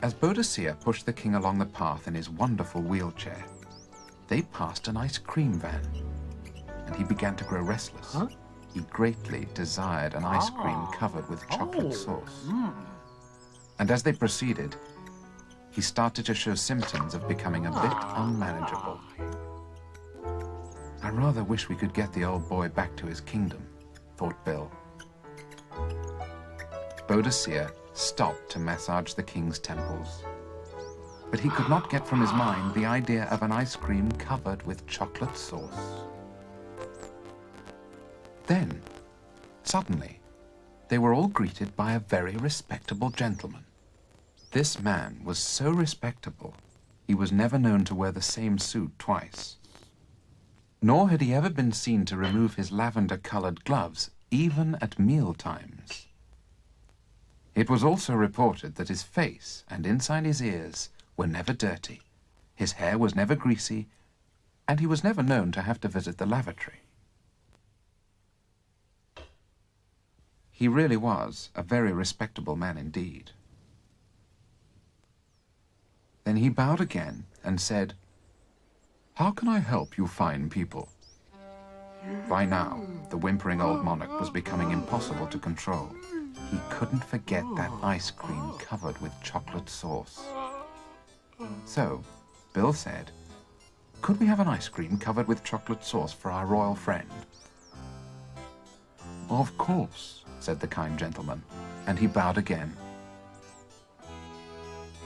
As Boadicea pushed the king along the path in his wonderful wheelchair, they passed an ice cream van, and he began to grow restless. Huh? He greatly desired an ice cream covered with chocolate sauce. And as they proceeded, he started to show symptoms of becoming a bit unmanageable. I rather wish we could get the old boy back to his kingdom, thought Bill. Boadicea stopped to massage the king's temples, but he could not get from his mind the idea of an ice cream covered with chocolate sauce. Then, suddenly, they were all greeted by a very respectable gentleman. This man was so respectable, he was never known to wear the same suit twice. Nor had he ever been seen to remove his lavender-colored gloves, even at meal times. It was also reported that his face and inside his ears were never dirty, his hair was never greasy, and he was never known to have to visit the lavatory. He really was a very respectable man indeed. Then he bowed again and said, "How can I help you fine people?" By now, the whimpering old monarch was becoming impossible to control. He couldn't forget that ice cream covered with chocolate sauce. So, Bill said, "Could we have an ice cream covered with chocolate sauce for our royal friend?" "Of course," said the kind gentleman, and he bowed again.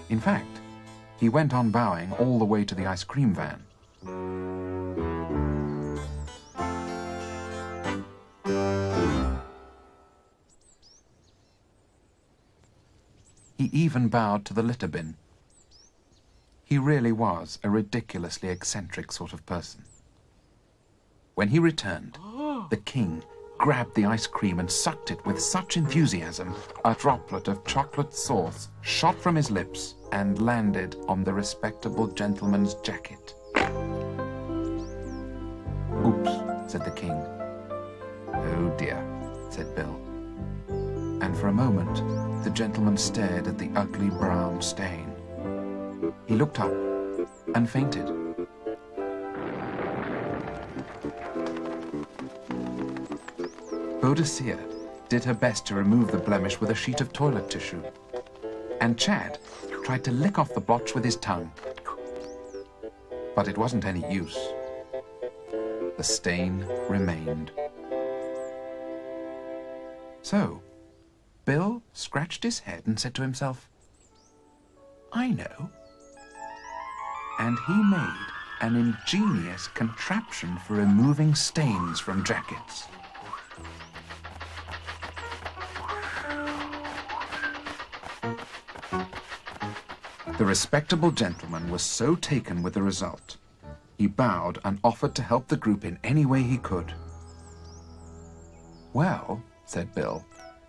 In fact, he went on bowing all the way to the ice cream van. He even bowed to the litter bin. He really was a ridiculously eccentric sort of person. When he returned, the king grabbed the ice cream and sucked it with such enthusiasm, a droplet of chocolate sauce shot from his lips and landed on the respectable gentleman's jacket. "Oops," said the king. "Oh dear," said Bill. And for a moment, the gentleman stared at the ugly brown stain. He looked up and fainted. Boadicea did her best to remove the blemish with a sheet of toilet tissue, and Chad tried to lick off the blotch with his tongue. But it wasn't any use. The stain remained. So, Bill scratched his head and said to himself, "I know." And he made an ingenious contraption for removing stains from jackets. The respectable gentleman was so taken with the result, he bowed and offered to help the group in any way he could. "Well," said Bill,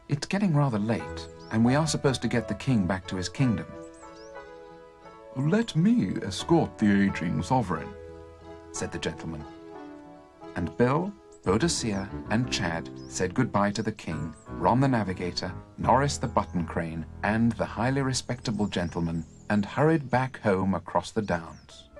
"it's getting rather late, and we are supposed to get the king back to his kingdom." "Let me escort the aging sovereign," said the gentleman. And Bill, Boadicea, and Chad said goodbye to the king, Ron the navigator, Norris the button crane, and the highly respectable gentleman, and hurried back home across the downs.